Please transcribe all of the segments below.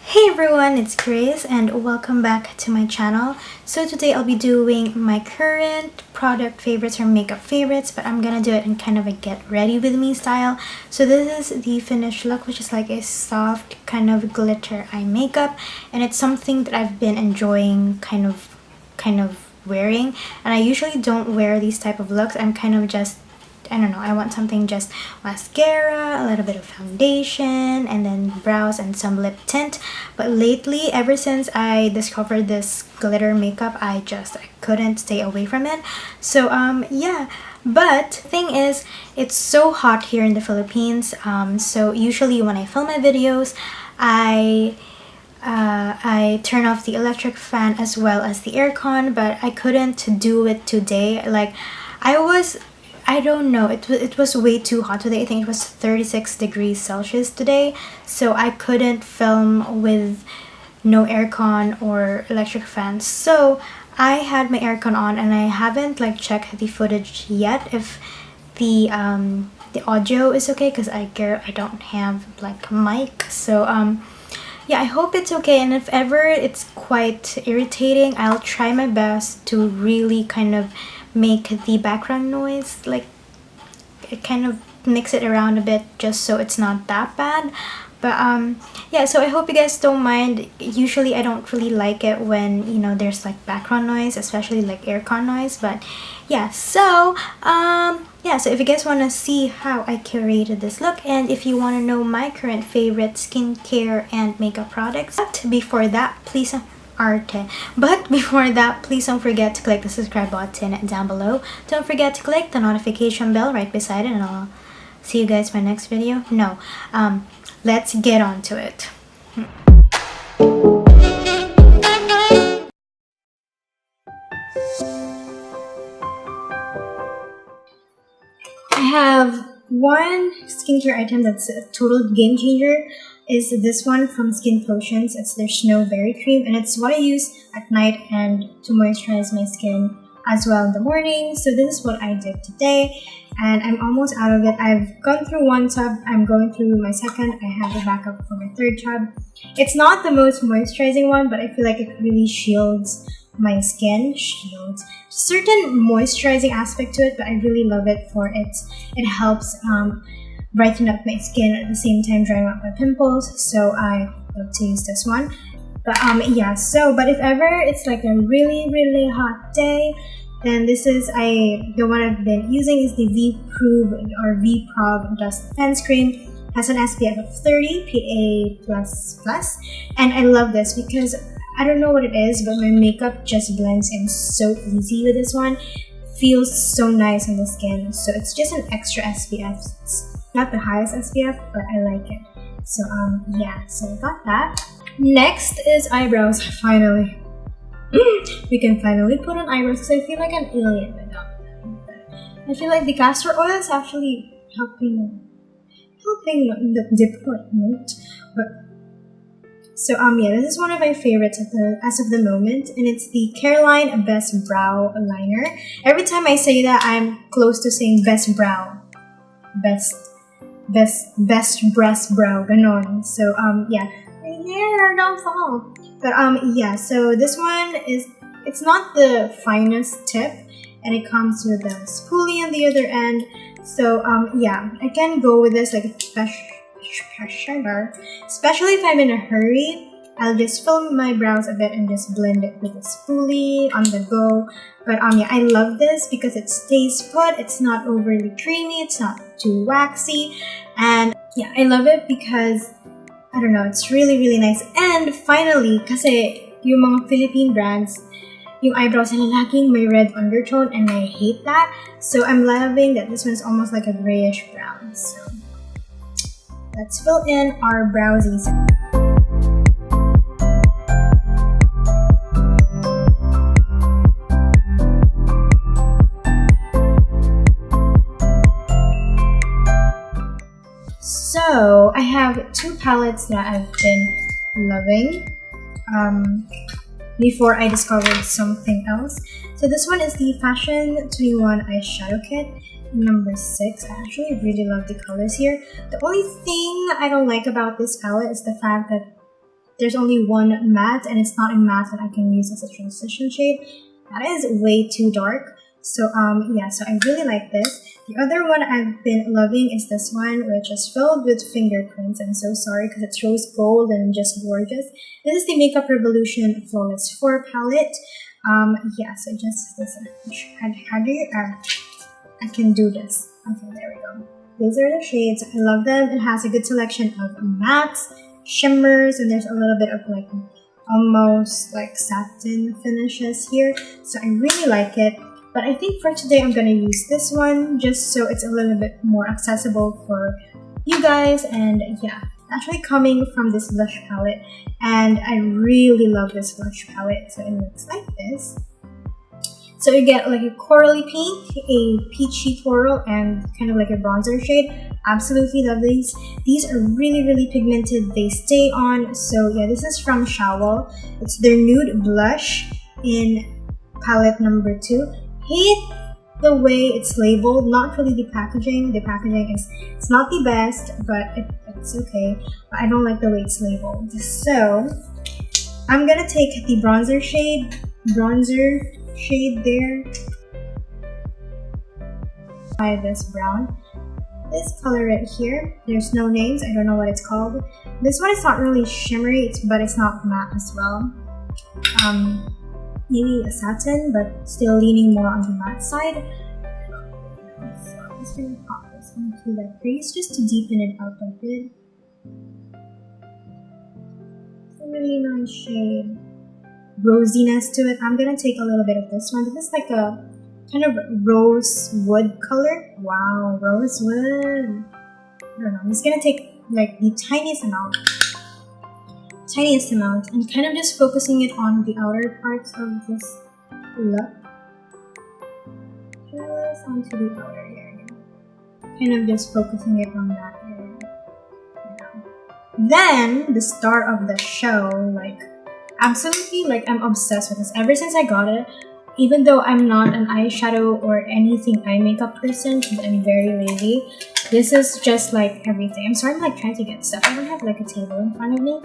Hey everyone, it's Grace and welcome back to my channel. So today I'll be doing my current product favorites or makeup favorites, but I'm gonna do it in kind of a get ready with me style. So this is the finished look, which is like a soft kind of glitter eye makeup, and it's something that I've been enjoying kind of wearing, and I usually don't wear these type of looks. I'm kind of just, I don't know, I want something just mascara, a little bit of foundation, and then brows and some lip tint. But lately, ever since I discovered this glitter makeup, I couldn't stay away from it. So yeah, but the thing is, it's so hot here in the Philippines. So usually when I film my videos, I turn off the electric fan as well as the aircon, but I couldn't do it today. Like, I don't know, it was way too hot today. I think it was 36 degrees Celsius today, so I couldn't film with no aircon or electric fan. So I had my aircon on, and I haven't like checked the footage yet if the audio is okay, because I don't have like mic. So yeah, I hope it's okay, and if ever it's quite irritating, I'll try my best to really kind of make the background noise, like kind of mix it around a bit just so it's not that bad. But yeah, so I hope you guys don't mind. Usually I don't really like it when, you know, there's like background noise, especially like aircon noise. But yeah, so yeah, so if you guys want to see how I curated this look, and if you want to know my current favorite skincare and makeup products, but before that, please don't forget to click the subscribe button down below. Don't forget to click the notification bell right beside it, and I'll see you guys in my next video. No, let's get on to it. I have one skincare item that's a total game changer. Is this one from Skin Potions. It's their Snowberry Cream, and it's what I use at night and to moisturize my skin as well in the morning. So this is what I did today, and I'm almost out of it. I've gone through one tub, I'm going through my second. I have a backup for my third tub. It's not the most moisturizing one, but I feel like it really shields my skin. Certain moisturizing aspect to it, but I really love it for it helps brighten up my skin at the same time drying out my pimples. So I love to use this one. But yeah, so but if ever it's like a really hot day, then this is the one I've been using is the VProve Dust Defense Cream. Has an SPF of 30 PA++, and I love this because I don't know what it is, but my makeup just blends in so easy with this one. Feels so nice on the skin. So it's just an extra SPF. It's not the highest SPF, but I like it. So yeah, so I got that. Next is eyebrows. Finally, we can finally put on eyebrows because I feel like an alien without them. I feel like the castor oil is actually helping the department. But so yeah, this is one of my favorites as of the moment, and it's the Careline Best Brow Liner. Every time I say that, I'm close to saying best brow, best breast brow, ganon. So yeah, my hair don't fall. But yeah, so this one it's not the finest tip, and it comes with a spoolie on the other end. So yeah, I can go with this like a especially if I'm in a hurry. I'll just fill my brows a bit and just blend it with a spoolie on the go. But yeah, I love this because it stays put. It's not overly creamy. It's not too waxy. And yeah, I love it because, I don't know, it's really nice. And finally, kasi yung mga Philippine brands, yung eyebrows nila laging may red undertone, and I hate that. So I'm loving that this one's almost like a grayish brown. So let's fill in our browsies. So I have two palettes that I've been loving before I discovered something else. So this one is the Fashion 21 Eyeshadow Kit number 6. I actually really love the colors here. The only thing I don't like about this palette is the fact that there's only one matte, and it's not a matte that I can use as a transition shade. That is way too dark. So yeah, so I really like this. The other one I've been loving is this one, which is filled with fingerprints. I'm so sorry because it's rose gold and just gorgeous. This is the Makeup Revolution Flawless 4 palette. Yeah, so just this. How do you? I can do this. Okay, there we go. These are the shades. I love them. It has a good selection of mattes, shimmers, and there's a little bit of like almost like satin finishes here. So I really like it. But I think for today I'm gonna use this one just so it's a little bit more accessible for you guys. And yeah, actually coming from this blush palette, and I really love this blush palette. So it looks like this. So you get like a corally pink, a peachy coral, and kind of like a bronzer shade. Absolutely love these. These are really pigmented. They stay on. So yeah, this is from Shawill. It's their Nude Blush in palette number 2. Hate the way it's labeled, not really the packaging. The packaging it's not the best, but it's okay. But I don't like the way it's labeled. So I'm gonna take the bronzer shade there. Try this brown. This color right here, there's no names. I don't know what it's called. This one is not really shimmery, but it's not matte as well. Maybe a satin, but still leaning more on the matte side. So I'm just gonna pop this into the crease just to deepen it out a bit. It's a really nice shade. Rosiness to it. I'm gonna take a little bit of this one. This is like a kind of rosewood color. Wow, rosewood. I don't know. I'm just gonna take like the tiniest amount and kind of just focusing it on the outer parts of this look. Just onto the outer area. Kind of just focusing it on that area. Then the star of the show, like absolutely, like I'm obsessed with this ever since I got it. Even though I'm not an eyeshadow or anything eye makeup person, because I'm very lazy, this is just like everything. I'm sorry, I'm like trying to get stuff. I don't have like a table in front of me.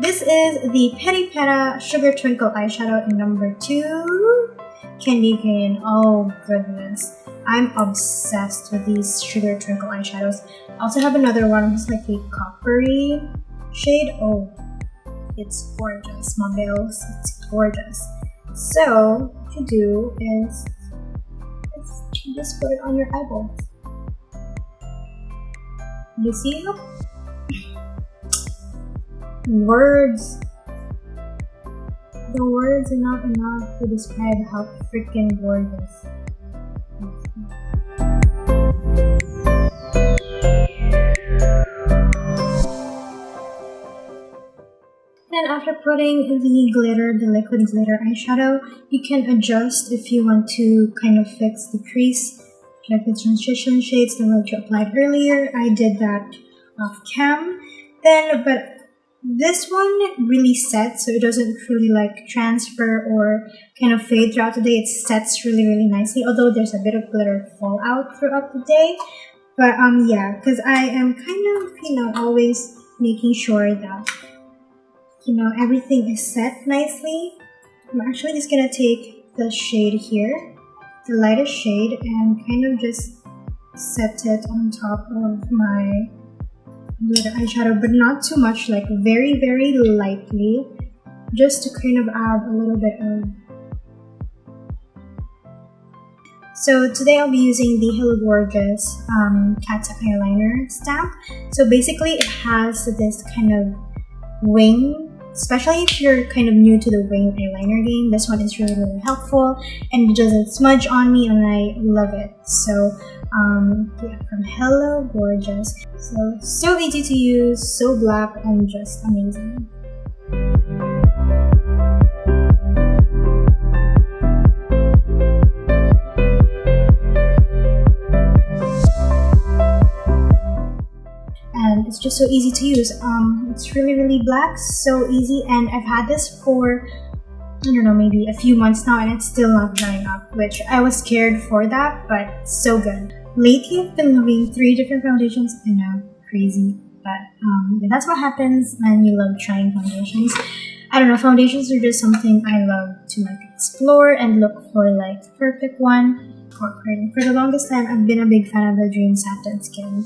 This is the Peripera Sugar Twinkle eyeshadow in number 2, Candy Cane. Oh goodness, I'm obsessed with these Sugar Twinkle eyeshadows. I also have another one, it's like a coppery shade. Oh, it's gorgeous, Mallows. It's gorgeous. So what you do is just put it on your eyeballs. You see? Words. The words are not enough to describe how freaking gorgeous. Then after putting the glitter, the liquid glitter eyeshadow, you can adjust if you want to kind of fix the crease, like the transition shades, the one you applied earlier. I did that off cam. But this one really sets, so it doesn't really like transfer or kind of fade throughout the day. It sets really nicely, although there's a bit of glitter fallout throughout the day. But yeah, because I am kind of, you know, always making sure that, you know, everything is set nicely. I'm actually just gonna take the shade here, the lightest shade, and kind of just set it on top of my glitter eyeshadow, but not too much, like very lightly, just to kind of add a little bit of. So today I'll be using the Hello Gorgeous Cat Eyeliner stamp. So basically it has this kind of wing. Especially if you're kind of new to the wing eyeliner game, this one is really helpful, and it doesn't smudge on me, and I love it. So yeah, from Hello Gorgeous. So easy to use, so black, and just amazing. And it's just so easy to use. It's really black, so easy, and I've had this for, I don't know, maybe a few months now, and it's still not drying up, which I was scared for that, but so good. Lately I've been loving 3 different foundations in a crazy But yeah, that's what happens when you love trying foundations. I don't know, foundations are just something I love to like explore and look for like the perfect one. For the longest time, I've been a big fan of the Dream Satin Skin.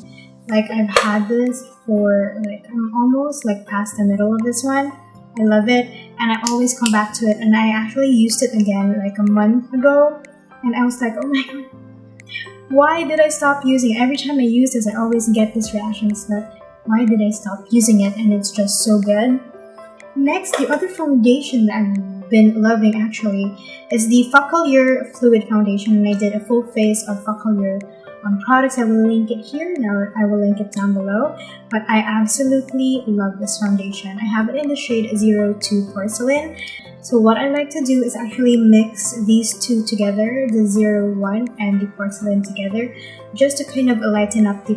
Like I've had this for like I'm almost like past the middle of this one. I love it and I always come back to it, and I actually used it again like a month ago and I was like, oh my god, why did I stop using it? Every time I use this I always get this reaction that why did I stop using it, and it's just so good. Next, the other foundation that I've been loving actually is the Focallure Fluid Foundation, and I did a full face of Focallure products. I will link it here, and I will link it down below. But I absolutely love this foundation. I have it in the shade 02 Porcelain. So what I like to do is actually mix these two together, the 01 and the Porcelain together, just to kind of lighten up the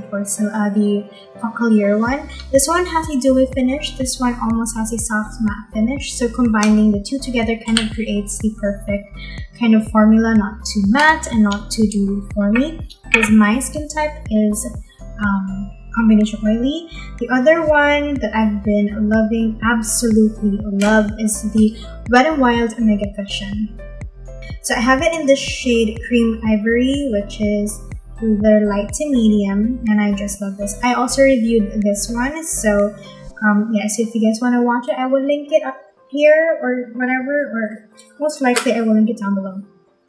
Focallure one. This one has a dewy finish, this one almost has a soft matte finish. So combining the two together kind of creates the perfect kind of formula, not too matte and not too dewy for me, because my skin type is combination oily. The other one that I've been loving, absolutely love, is the Wet n Wild Mega Cushion. So I have it in the shade Cream Ivory, which is the light to medium, and I just love this. I also reviewed this one, so yeah, so if you guys want to watch it, I will link it up here or whatever, or most likely I will link it down below.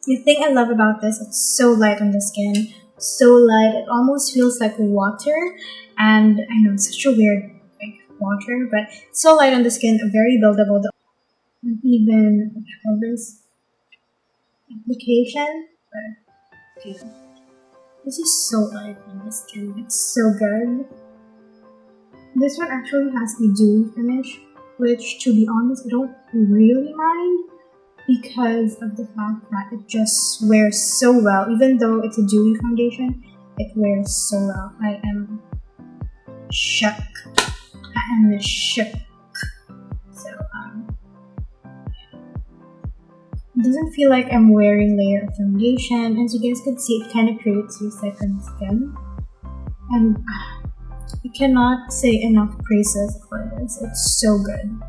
The thing I love about this, it's so light on the skin, so light, it almost feels like water, and I know it's such a weird like water, but so light on the skin, very buildable. And even what you call this application, but okay, this is so light on the skin, it's so good. This one actually has a dewy finish, which to be honest I don't really mind, because of the fact that it just wears so well. Even though it's a dewy foundation, it wears so well. I am shook. I am shook. So it doesn't feel like I'm wearing layer of foundation. As you guys can see, it kind of creates your second skin, and I cannot say enough praises for this. It's so good.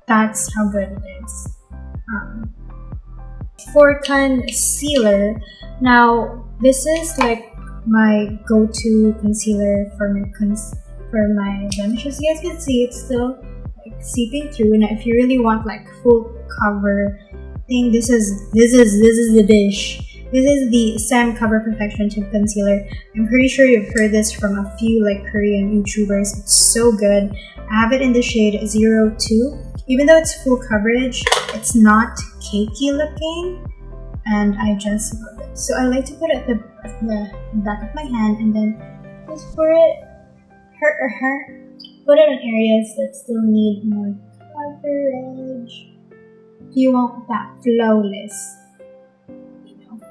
That's how good it is. For concealer, now this is like my go-to concealer for my blemishes. You guys can see it's still like seeping through. Now if you really want like full cover thing, this is the dish. This is the Saem Cover Perfection Tint Concealer. I'm pretty sure you've heard this from a few like Korean YouTubers. It's so good. I have it in the shade 02. Even though it's full coverage, it's not cakey looking, and I just love it. So I like to put it at the back of my hand, and then just pour it, put it in areas that still need more coverage. If you want that flawless,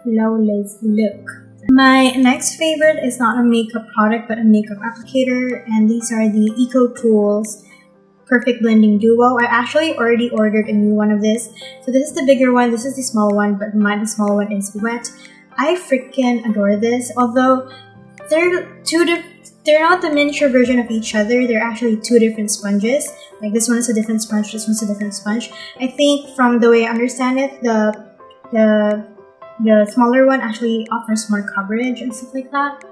flawless look. My next favorite is not a makeup product, but a makeup applicator, and these are the Eco Tools Perfect Blending Duo. I actually already ordered a new one of this. So this is the bigger one, this is the small one, but the small one is wet. I freaking adore this. Although they're not the miniature version of each other, they're actually two different sponges. Like this one is a different sponge, this one's a different sponge. I think from the way I understand it, the smaller one actually offers more coverage and stuff like that.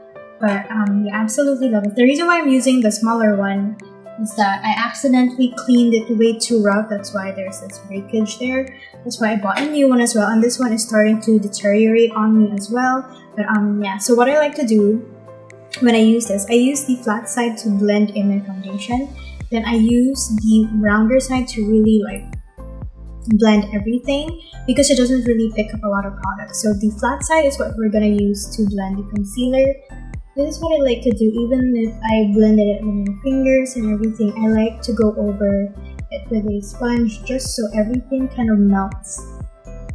But yeah, absolutely love it. The reason why I'm using the smaller one is that I accidentally cleaned it way too rough. That's why there's this breakage there. That's why I bought a new one as well. And this one is starting to deteriorate on me as well. But yeah, so what I like to do when I use this, I use the flat side to blend in my foundation. Then I use the rounder side to really like blend everything, because it doesn't really pick up a lot of product. So the flat side is what we're gonna use to blend the concealer. This is what I like to do. Even if I blended it with my fingers and everything, I like to go over it with a sponge just so everything kind of melts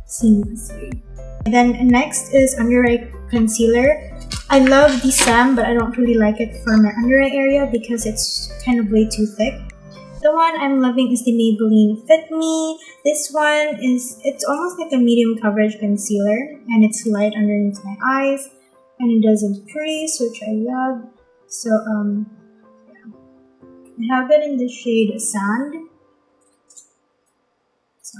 seamlessly. Then next is under eye concealer. I love the Saem, but I don't really like it for my under eye area because it's kind of way too thick. The one I'm loving is the Maybelline Fit Me. This one it's almost like a medium coverage concealer, and it's light underneath my eyes, and it doesn't crease, which I love. So yeah. I have it in the shade Sand. So,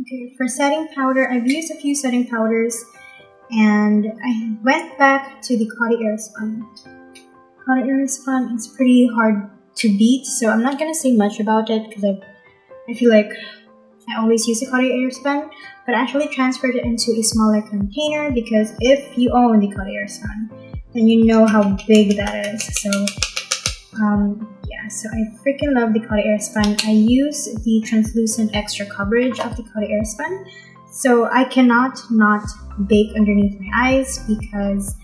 okay, for setting powder, I've used a few setting powders, and I went back to the Coty Airspun. Coty Airspun is pretty hard to beat, so I'm not gonna say much about it because I feel like I always use the Coty Airspun, but I actually transferred it into a smaller container because if you own the Coty Airspun, then you know how big that is. So yeah, so I freaking love the Coty Airspun. I use the translucent extra coverage of the Coty Airspun, so I cannot not bake underneath my eyes because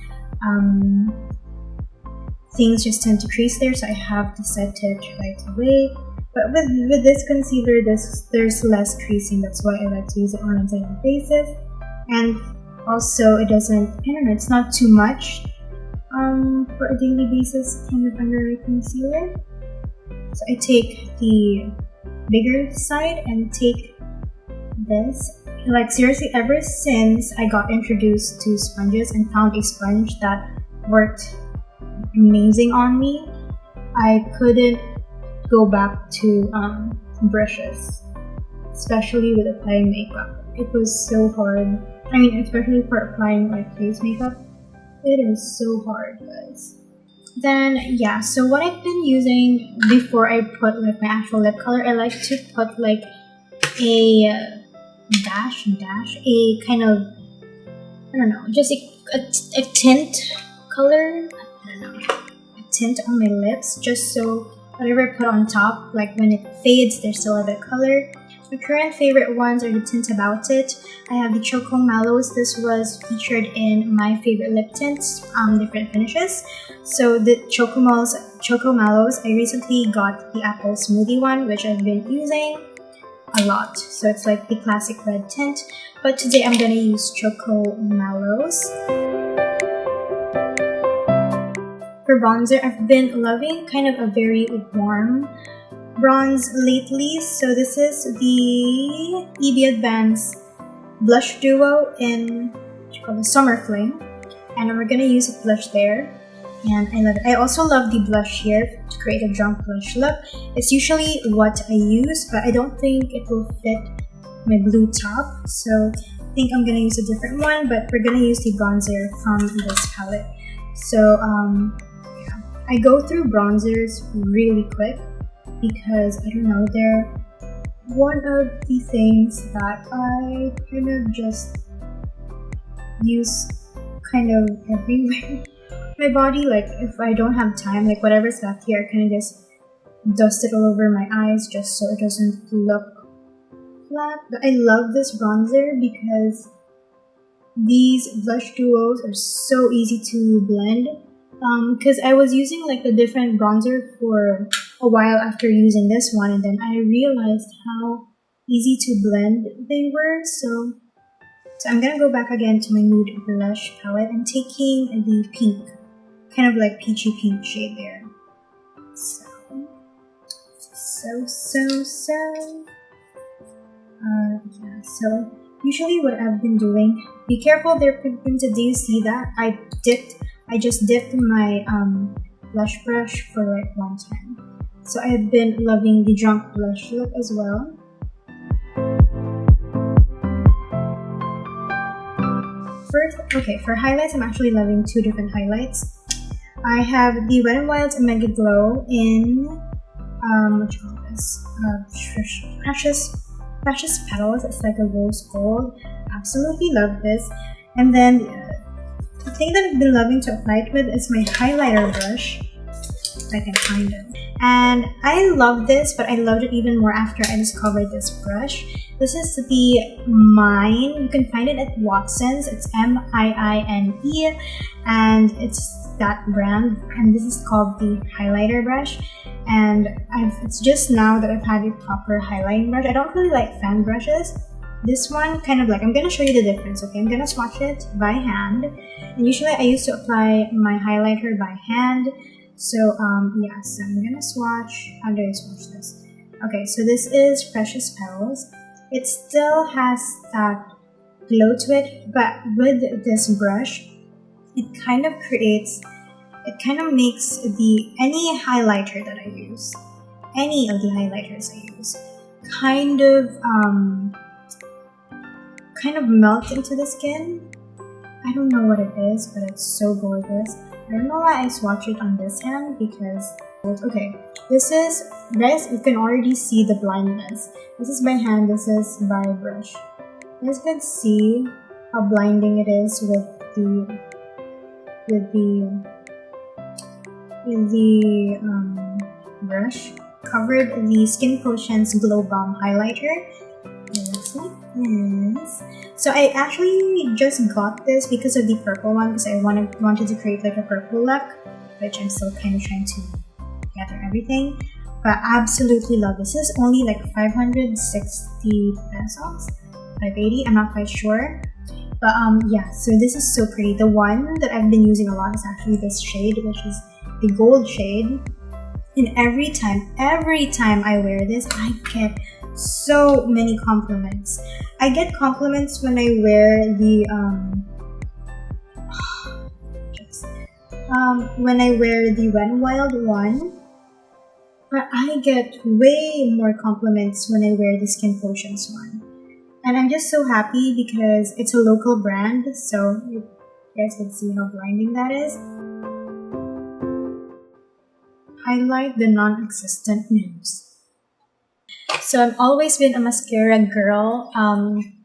things just tend to crease there, so I have to set it right away. But with this concealer, there's less creasing. That's why I like to use it on a daily basis. And also, it doesn't, I don't know, it's not too much for a daily basis kind of under eye concealer. So I take the bigger side and take this. Like seriously, ever since I got introduced to sponges and found a sponge that worked amazing on me, I couldn't go back to brushes, especially with applying makeup. It was so hard. I mean, especially for applying like face makeup, it is so hard, guys. Then yeah, so what I've been using before I put like my actual lip color, I like to put like a dash, a kind of, I don't know, just a tint color, I don't know, a tint on my lips, just so whatever I put on top, like when it fades, there's still a bit of color. My current favorite ones are the Tint About It. I have the Choco Mallows. This was featured in my favorite lip tints, different finishes. So the Choco Mallows, I recently got the Apple Smoothie one, which I've been using a lot. So it's like the classic red tint. But today I'm gonna use Choco Mallows. For bronzer, I've been loving kind of a very warm bronze lately. So this is the EB Advance Blush Duo in the Summer Fling. And we're going to use a blush there. And I love it. I also love the blush here to create a drunk blush look. It's usually what I use, but I don't think it will fit my blue top. So I think I'm going to use a different one, but we're going to use the bronzer from this palette. So I go through bronzers really quick because, I don't know, they're one of the things that I kind of just use kind of everywhere. My body, like if I don't have time, like whatever's left here, I kind of just dust it all over my eyes just so it doesn't look flat. But I love this bronzer because these blush duos are so easy to blend. Because I was using like a different bronzer for a while after using this one, and then I realized how easy to blend they were. So I'm gonna go back again to my Nude blush palette and taking the pink, kind of like peachy pink shade there. Yeah, so usually what I've been doing, be careful there, Pigmented, do you see that? I just dipped my blush brush for like one time. So I've been loving the drunk blush look as well. For highlights, I'm actually loving two different highlights. I have the Wet n Wild's Mega Glow in, what you call this? Precious Petals. It's like a rose gold. Absolutely love this. And then the thing that I've been loving to apply it with is my highlighter brush, if I can find it. And I love this, but I loved it even more after I discovered this brush. This is the Mine. You can find it at Watson's. It's M-I-I-N-E, and it's that brand. And this is called the highlighter brush. And it's just now that I've had a proper highlighting brush. I don't really like fan brushes. This one, kind of like, I'm gonna show you the difference, okay? I'm gonna swatch it by hand. And usually I used to apply my highlighter by hand. So, yeah, so I'm gonna swatch. How do I swatch this? Okay, so this is Precious Petals. It still has that glow to it, but with this brush, it kind of creates it kind of makes any highlighter that I use, any of the highlighters I use, kind of melt into the skin. I don't know what it is, but it's so gorgeous. I don't know why I swatch it on this hand because, okay, this is, guys, you can already see the blindness. This is by hand, this is by brush. You guys can see how blinding it is with the brush. Covered the Skin Potions Glow Bomb Highlighter. It looks like this. So I actually just got this because of the purple one, because I wanted to create like a purple look, which I'm still kind of trying to gather everything. But I absolutely love this. This is only like 560 pesos, 580. I'm not quite sure. But yeah, so this is so pretty. The one that I've been using a lot is actually this shade, which is the gold shade. And every time I wear this, I get so many compliments. I get compliments when I wear the When Wild one, but I get way more compliments when I wear the Skin Potions one. And I'm just so happy because it's a local brand, so you guys can see how blinding that is. Highlight the non-existent nudes. So I've always been a mascara girl.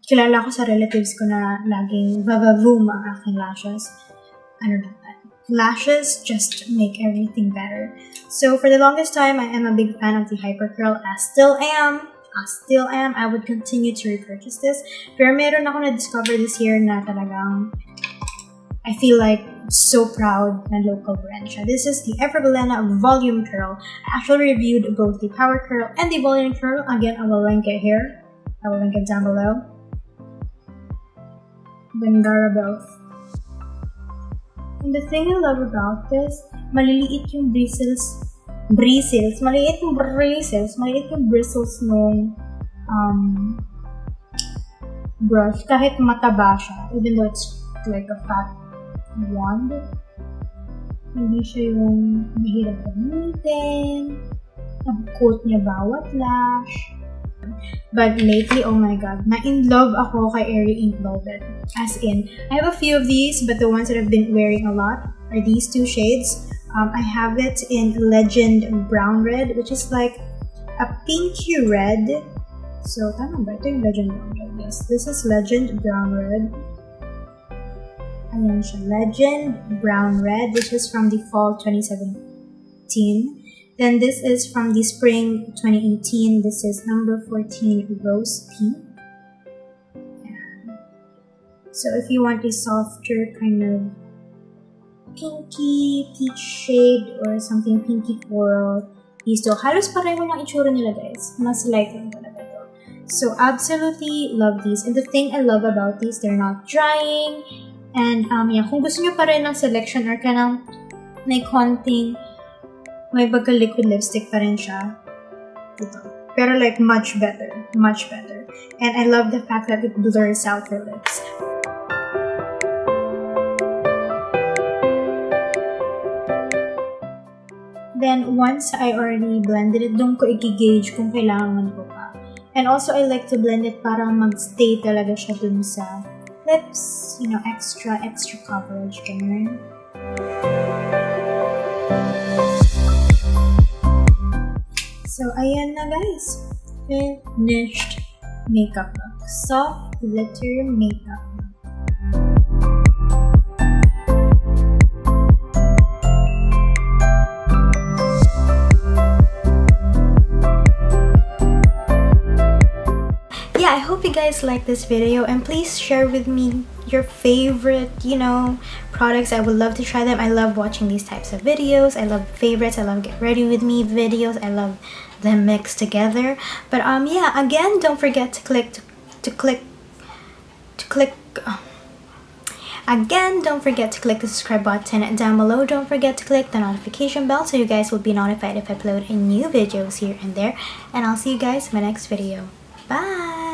Kilala ko sa relatives ko na laging vavavoom ang aking lashes. I don't know. Lashes just make everything better. So for the longest time, I am a big fan of the Hyper Curl. I still am. I would continue to repurchase this. Pero meron ako na-discover this year na talagang I feel like so proud na local brand siya. This is the Everbalena Volume Curl. I actually reviewed both the Power Curl and the Volume Curl. Again, I will link it here. I will link it down below. Bendara both. And the thing I love about this, maliliit yung bristles, maliit yung bristles nung brush. Kahit mataba siya, even though it's like a fat wand, hindi siya yung mahirap gamitin, nag-coat niya bawat lash. But lately, oh my god, na-in love ako kay Airy Ink Velvet. As in, I have a few of these, but the ones that I've been wearing a lot are these two shades. I have it in Legend Brown Red, which is like a pinky red. So, tama ba? Ito yung Legend Brown Red. Yes, this is Legend Brown Red. Ayan siya, Legend Brown Red, which is from the fall 2017. Then this is from the spring 2018. This is number 14 Rose Pink. Yeah. So if you want a softer kind of pinky peach shade or something pinky coral, these two, halos pareho ng itsura nila guys. Mas light lang talaga to. So absolutely love these. And the thing I love about these, they're not drying. And yeah, kung gusto nyo pa rin ng selection or kanang may konting, may baga liquid lipstick pa rin siya. Ito. Pero like much better. And I love the fact that it blurs out your lips. Then once I already blended it, doon ko i-gauge kung kailangan ko pa. And also I like to blend it para mag-stay talaga siya dun sa lips, you know, extra coverage, ganyan. So, ayan na guys. Finished makeup look. Soft glitter makeup look. Yeah, I hope you guys like this video, and please share with me your favorite, you know, products. I would love to try them. I love watching these types of videos. I love favorites. I love get ready with me videos. I love them mixed together. But yeah, again, don't forget to click again, don't forget to click the subscribe button down below. Don't forget to click the notification bell so you guys will be notified if I upload new videos here and there. And I'll see you guys in my next video. Bye.